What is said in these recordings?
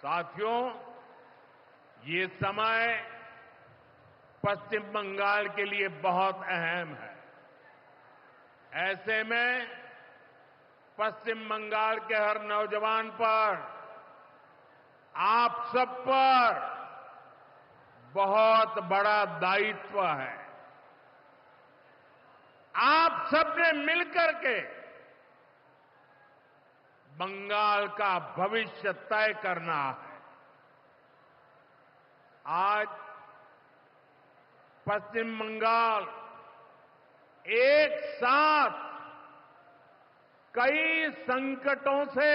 साथियों, ये समय पश्चिम बंगाल के लिए बहुत अहम है। ऐसे में पश्चिम बंगाल के हर नौजवान पर, आप सब पर बहुत बड़ा दायित्व है। आप सबने मिलकर के बंगाल का भविष्य तय करना है। आज पश्चिम बंगाल एक साथ कई संकटों से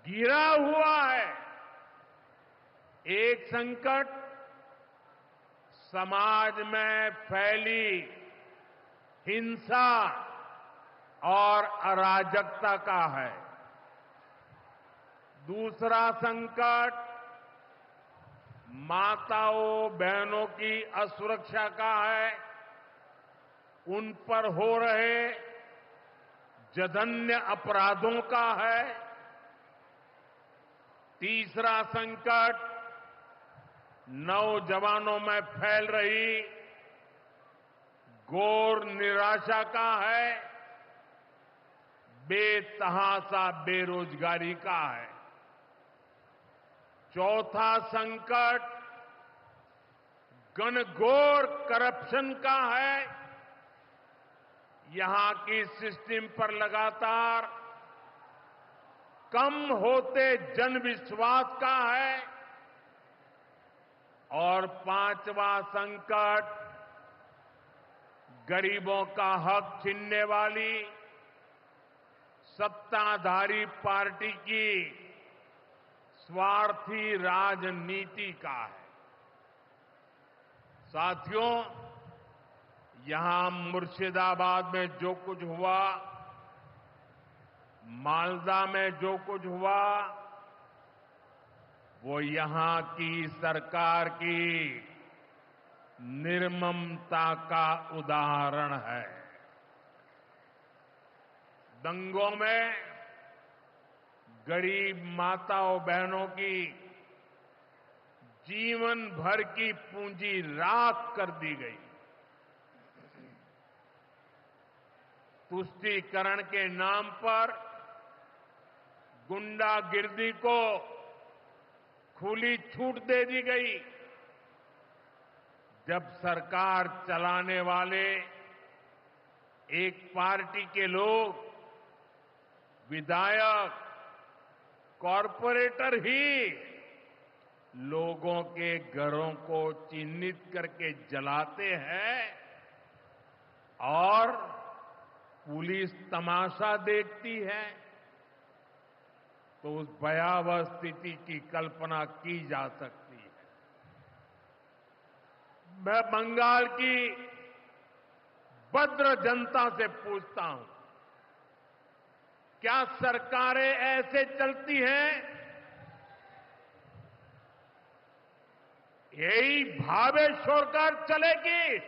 घिरा हुआ है। एक संकट समाज में फैली हिंसा और अराजकता का है। दूसरा संकट माताओं बहनों की असुरक्षा का है। उन पर हो रहे जघन्य अपराधों का है। तीसरा संकट नौजवानों में फैल रही घोर निराशा का है। बेतहाशा बेरोजगारी का है। चौथा संकट घनघोर करप्शन का है। यहां की सिस्टम पर लगातार कम होते जनविश्वास का है। और पांचवा संकट गरीबों का हक छीनने वाली सत्ताधारी पार्टी की स्वार्थी राजनीति का है। साथियों, यहां मुर्शिदाबाद में जो कुछ हुआ, मालदा में जो कुछ हुआ, वो यहां की सरकार की निर्ममता का उदाहरण है। दंगों में गरीब माताओं बहनों की जीवन भर की पूंजी राख कर दी गई। तुष्टीकरण के नाम पर गुंडागिर्दी को खुली छूट दे दी गई। जब सरकार चलाने वाले एक पार्टी के लोग, विधायक, कॉरपोरेटर ही लोगों के घरों को चिन्हित करके जलाते हैं और पुलिस तमाशा देखती है, तो उस भयावह स्थिति की कल्पना की जा सकती है। मैं बंगाल की भद्र जनता से पूछता हूं, क्या सरकारें ऐसे चलती हैं? यही भावेश्वर कर चलेगी?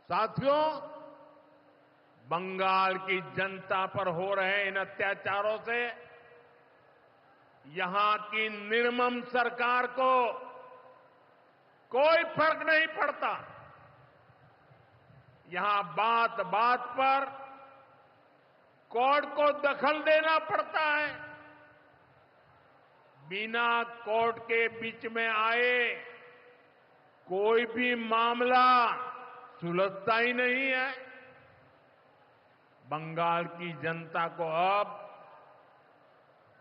साथियों, बंगाल की जनता पर हो रहे इन अत्याचारों से यहां की निर्मम सरकार को कोई फर्क नहीं पड़ता। यहां बात बात पर कोर्ट को दखल देना पड़ता है। बिना कोर्ट के बीच में आए कोई भी मामला सुलझता ही नहीं है। बंगाल की जनता को अब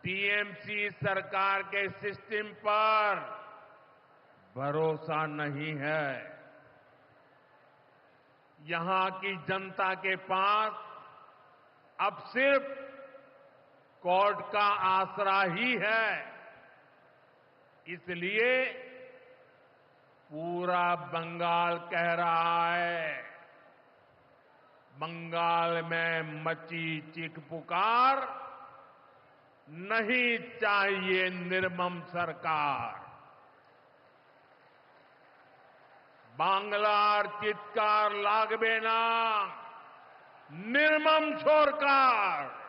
टीएमसी सरकार के सिस्टम पर भरोसा नहीं है। यहां की जनता के पास अब सिर्फ कोर्ट का आसरा ही है। इसलिए पूरा बंगाल कह रहा है, बंगाल में मची चीख पुकार, नहीं चाहिए निर्मम सरकार। बांग्लार चित्कार लागबे ना निर्मम सरकार।